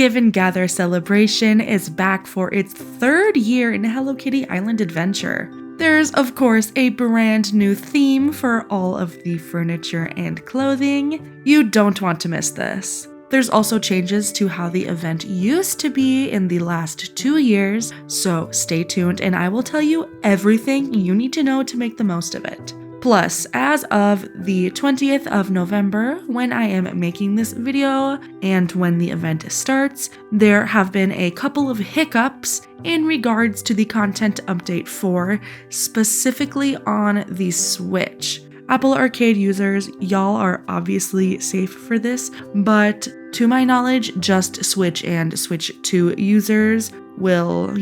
Give and Gather celebration is back for its 3rd year in Hello Kitty Island Adventure. There's, of course, a brand new theme for all of the furniture and clothing. You don't want to miss this. There's also changes to how the event used to be in the last 2 years, so stay tuned and I will tell you everything you need to know to make the most of it. Plus, as of the 20th of November, when I am making this video and when the event starts, there have been a couple of hiccups in regards to the content update 4, specifically on the Switch. Apple Arcade users, y'all are obviously safe for this, but to my knowledge, just Switch and Switch 2 users will,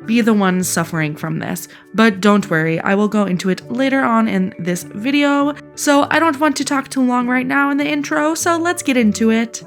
be the ones suffering from this. But don't worry, I will go into it later on in this video. So I don't want to talk too long right now in the intro, so let's get into it.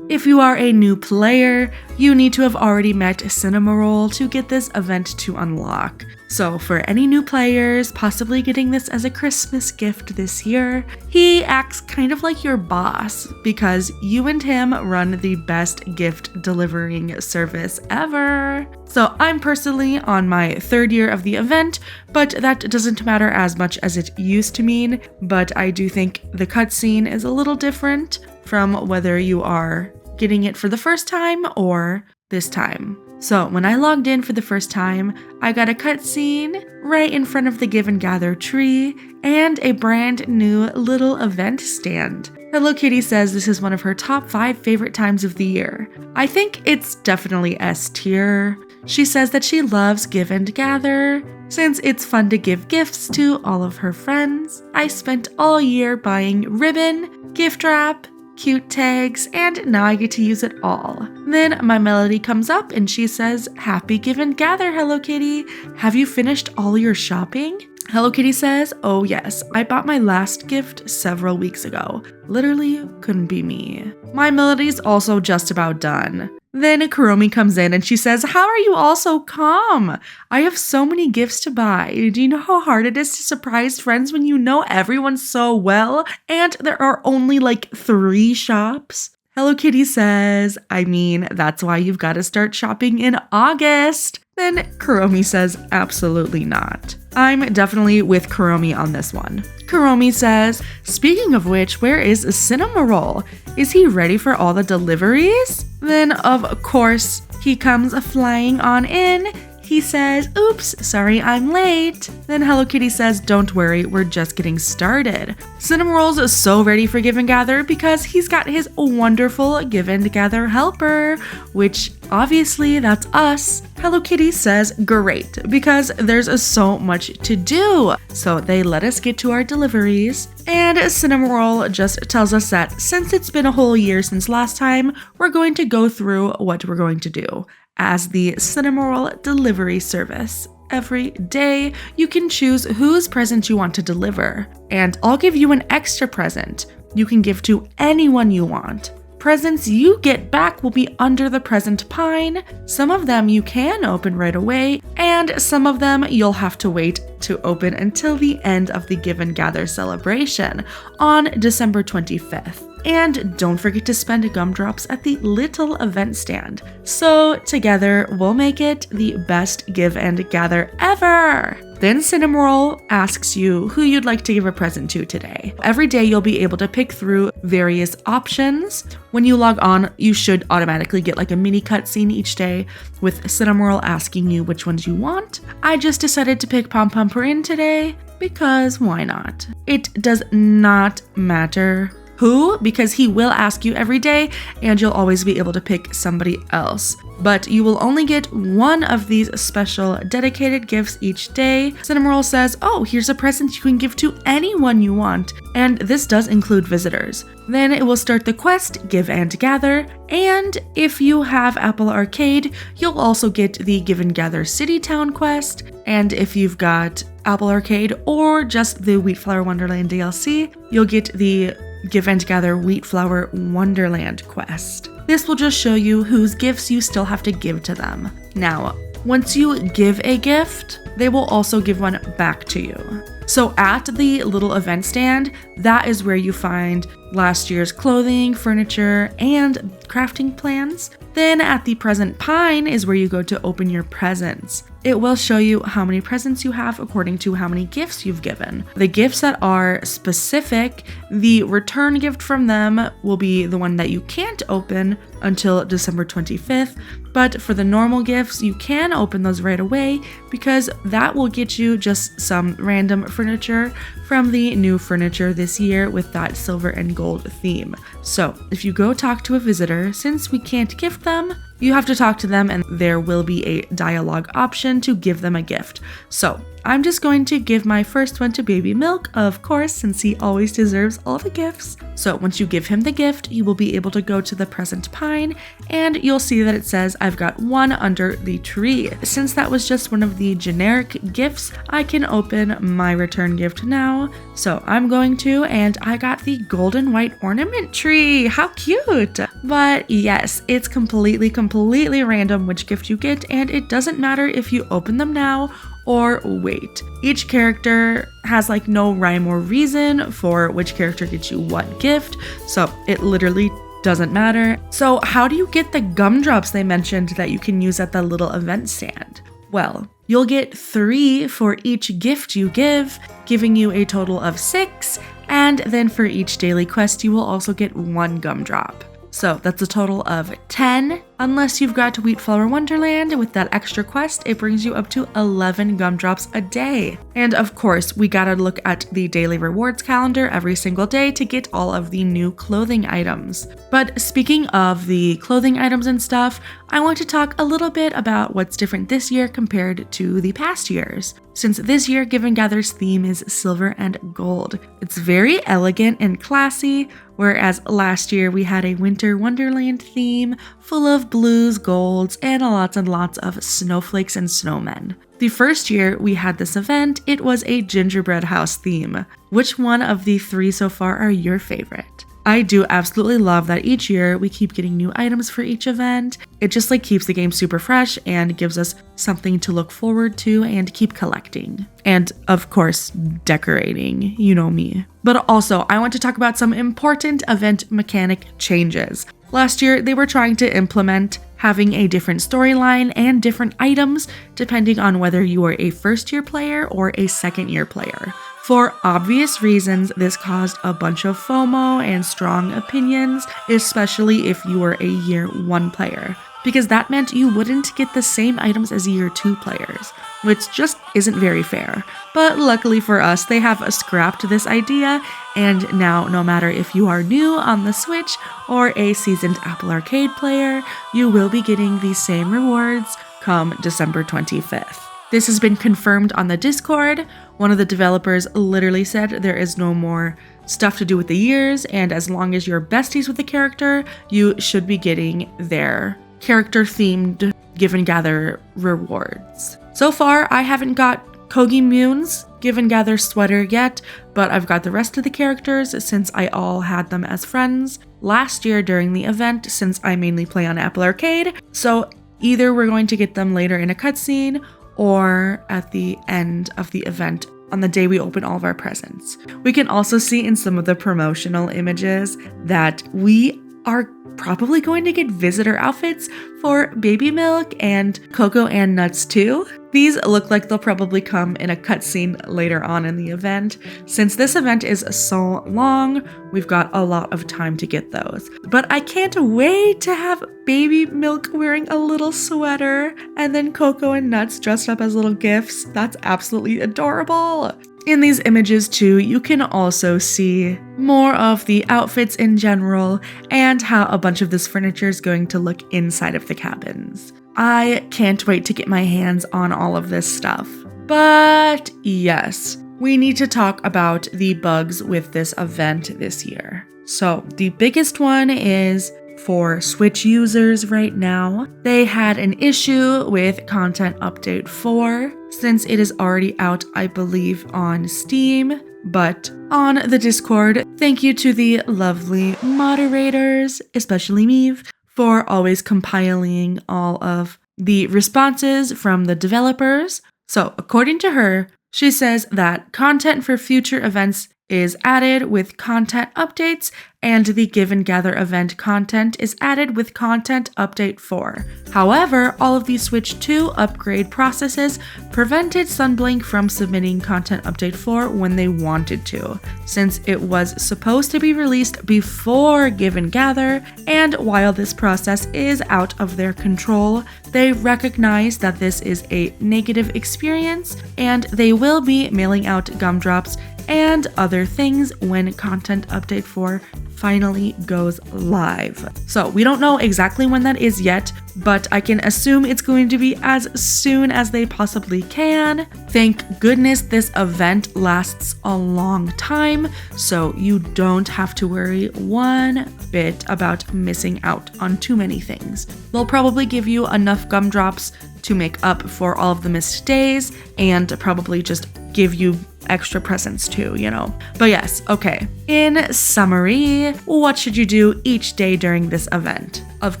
If you are a new player, you need to have already met Cinnamoroll to get this event to unlock. So for any new players possibly getting this as a Christmas gift this year, he acts kind of like your boss because you and him run the best gift delivering service ever. So I'm personally on my 3rd year of the event, but that doesn't matter as much as it used to mean, but I do think the cutscene is a little different from whether you are getting it for the first time or this time. So when I logged in for the first time, I got a cutscene right in front of the Give and Gather tree and a brand new little event stand. Hello Kitty says this is one of her top 5 favorite times of the year. I think it's definitely S tier. She says that she loves Give and Gather since it's fun to give gifts to all of her friends. I spent all year buying ribbon, gift wrap, cute tags, and now I get to use it all. Then my melody comes up and she says, "Happy Give and Gather, Hello Kitty. Have you finished all your shopping?" Hello Kitty says, "Oh yes, I bought my last gift several weeks ago. Literally couldn't be me." My melody's also just about done. Then Kuromi comes in and she says, "How are you all so calm? I have so many gifts to buy. Do you know how hard it is to surprise friends when you know everyone so well and there are only like 3 shops?" Hello Kitty says, that's why you've got to start shopping in August." Then Kuromi says, "Absolutely not." I'm definitely with Kuromi on this one. Kuromi says, "Speaking of which, where is Cinnamoroll? Is he ready for all the deliveries?" Then, of course, he comes flying on in. He says, "Oops, sorry I'm late." Then Hello Kitty says, "Don't worry, we're just getting started." Cinnamoroll's so ready for Give and Gather because he's got his wonderful Give and Gather helper, which obviously that's us. Hello Kitty says, "Great, because there's so much to do." So they let us get to our deliveries. And Cinnamoroll just tells us that since it's been a whole year since last time, we're going to go through what we're going to do as the Cinnamoroll delivery service. Every day, you can choose whose present you want to deliver, and I'll give you an extra present you can give to anyone you want. Presents you get back will be under the present pine. Some of them you can open right away, and some of them you'll have to wait to open until the end of the Give and Gather celebration on December 25th. And don't forget to spend gumdrops at the little event stand. So together, we'll make it the best Give and Gather ever! Then Cinnamoroll asks you who you'd like to give a present to today. Every day you'll be able to pick through various options. When you log on, you should automatically get like a mini cutscene each day with Cinnamoroll asking you which ones you want. I just decided to pick Pom Pom Purin today because why not? It does not matter who, because he will ask you every day and you'll always be able to pick somebody else. But you will only get one of these special dedicated gifts each day. Cinnamoroll says, "Oh, here's a present you can give to anyone you want." And this does include visitors. Then it will start the quest, Give and Gather. And if you have Apple Arcade, you'll also get the Give and Gather City Town quest. And if you've got Apple Arcade or just the Wheatflower Wonderland DLC, you'll get the Give and Gather Wheatflower Wonderland quest. This will just show you whose gifts you still have to give to them. Now, once you give a gift, they will also give one back to you. So at the little event stand, that is where you find last year's clothing, furniture, and crafting plans. Then at the present pine is where you go to open your presents. It will show you how many presents you have according to how many gifts you've given. The gifts that are specific, the return gift from them will be the one that you can't open until December 25th. But for the normal gifts, you can open those right away because that will get you just some random furniture from the new furniture this year with that silver and gold theme. So if you go talk to a visitor, since we can't gift them, you have to talk to them and there will be a dialogue option to give them a gift. So I'm just going to give my first one to Baby Milk, of course, since he always deserves all the gifts. So once you give him the gift, you will be able to go to the present pine and you'll see that it says I've got one under the tree. Since that was just one of the generic gifts, I can open my return gift now. So I'm going to, and I got the golden white ornament tree. How cute! But yes, it's completely random which gift you get, and it doesn't matter if you open them now or wait. Each character has like no rhyme or reason for which character gets you what gift, so it literally doesn't matter. So how do you get the gumdrops they mentioned that you can use at the little event stand? Well, you'll get 3 for each gift you give, giving you a total of 6, and then for each daily quest you will also get 1 gumdrop. So that's a total of 10. Unless you've got to Wheatflower Wonderland with that extra quest, it brings you up to 11 gumdrops a day. And of course, we gotta look at the daily rewards calendar every single day to get all of the new clothing items. But speaking of the clothing items and stuff, I want to talk a little bit about what's different this year compared to the past years. Since this year, Give and Gather's theme is silver and gold. It's very elegant and classy, whereas last year we had a winter wonderland theme full of blues, golds, and lots of snowflakes and snowmen. The first year we had this event, it was a gingerbread house theme. Which one of the 3 so far are your favorite? I do absolutely love that each year we keep getting new items for each event. It just like keeps the game super fresh and gives us something to look forward to and keep collecting. And of course, decorating, you know me. But also, I want to talk about some important event mechanic changes. Last year, they were trying to implement having a different storyline and different items depending on whether you are a first-year player or a second-year player. For obvious reasons, this caused a bunch of FOMO and strong opinions, especially if you were a year 1 player, because that meant you wouldn't get the same items as year 2 players, which just isn't very fair. But luckily for us, they have scrapped this idea, and now no matter if you are new on the Switch or a seasoned Apple Arcade player, you will be getting the same rewards come December 25th. This has been confirmed on the Discord. One of the developers literally said there is no more stuff to do with the years, and as long as you're besties with the character, you should be getting their character-themed Give and Gather rewards. So far, I haven't got Kogi Moon's Give and Gather sweater yet, but I've got the rest of the characters since I all had them as friends last year during the event, since I mainly play on Apple Arcade. So either we're going to get them later in a cutscene or at the end of the event on the day we open all of our presents. We can also see in some of the promotional images that we are probably going to get visitor outfits for Baby Milk and Coco and Nuts too. These look like they'll probably come in a cutscene later on in the event. Since this event is so long, we've got a lot of time to get those. But I can't wait to have Baby Milk wearing a little sweater and then Coco and Nuts dressed up as little gifts. That's absolutely adorable. In these images too, you can also see more of the outfits in general and how a bunch of this furniture is going to look inside of the cabins. I can't wait to get my hands on all of this stuff. But yes, we need to talk about the bugs with this event this year. So the biggest one is for Switch users right now. They had an issue with Content Update 4 since it is already out, I believe, on Steam, but on the Discord. Thank you to the lovely moderators, especially Meave, for always compiling all of the responses from the developers. So according to her, she says that content for future events is added with content updates, and the Give and Gather event content is added with content update 4. However, all of the Switch 2 upgrade processes prevented Sunblink from submitting content update 4 when they wanted to, since it was supposed to be released before Give and Gather, and while this process is out of their control, they recognize that this is a negative experience, and they will be mailing out gumdrops and other things when content update 4 finally goes live. So we don't know exactly when that is yet, but I can assume it's going to be as soon as they possibly can. Thank goodness this event lasts a long time, so you don't have to worry one bit about missing out on too many things. They'll probably give you enough gumdrops to make up for all of the missed days and probably just give you extra presents too, you know. But yes, okay. In summary, what should you do each day during this event? Of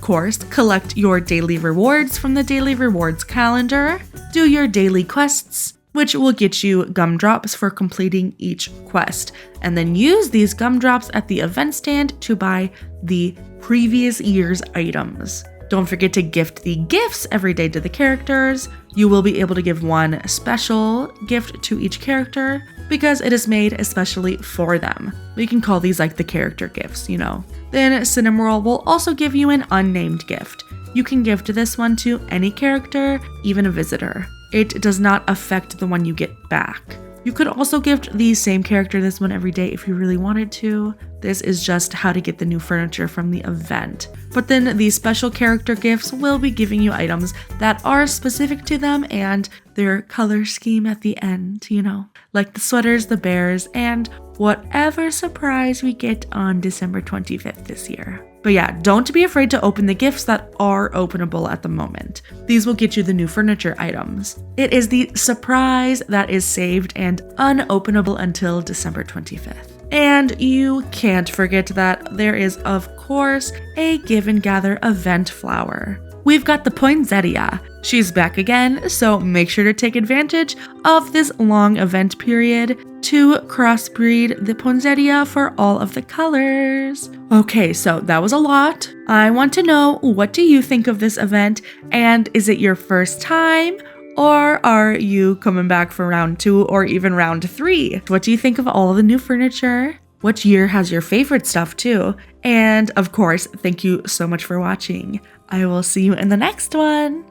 course, collect your daily rewards from the daily rewards calendar, do your daily quests, which will get you gumdrops for completing each quest, and then use these gumdrops at the event stand to buy the previous year's items. Don't forget to gift the gifts every day to the characters. You will be able to give one special gift to each character because it is made especially for them. We can call these like the character gifts, you know. Then Cinnamoroll will also give you an unnamed gift. You can gift this one to any character, even a visitor. It does not affect the one you get back. You could also gift the same character this one every day if you really wanted to. This is just how to get the new furniture from the event. But then these special character gifts will be giving you items that are specific to them and their color scheme at the end, you know, like the sweaters, the bears, and whatever surprise we get on December 25th this year. But yeah, don't be afraid to open the gifts that are openable at the moment. These will get you the new furniture items. It is the surprise that is saved and unopenable until December 25th. And you can't forget that there is, of course, a Give and Gather event flower. We've got the poinsettia. She's back again, so make sure to take advantage of this long event period to crossbreed the poinsettia for all of the colors. Okay, so that was a lot. I want to know, what do you think of this event? And is it your first time? Or are you coming back for round 2 or even round 3? What do you think of all of the new furniture? Which year has your favorite stuff too? And of course, thank you so much for watching. I will see you in the next one.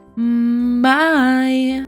Bye!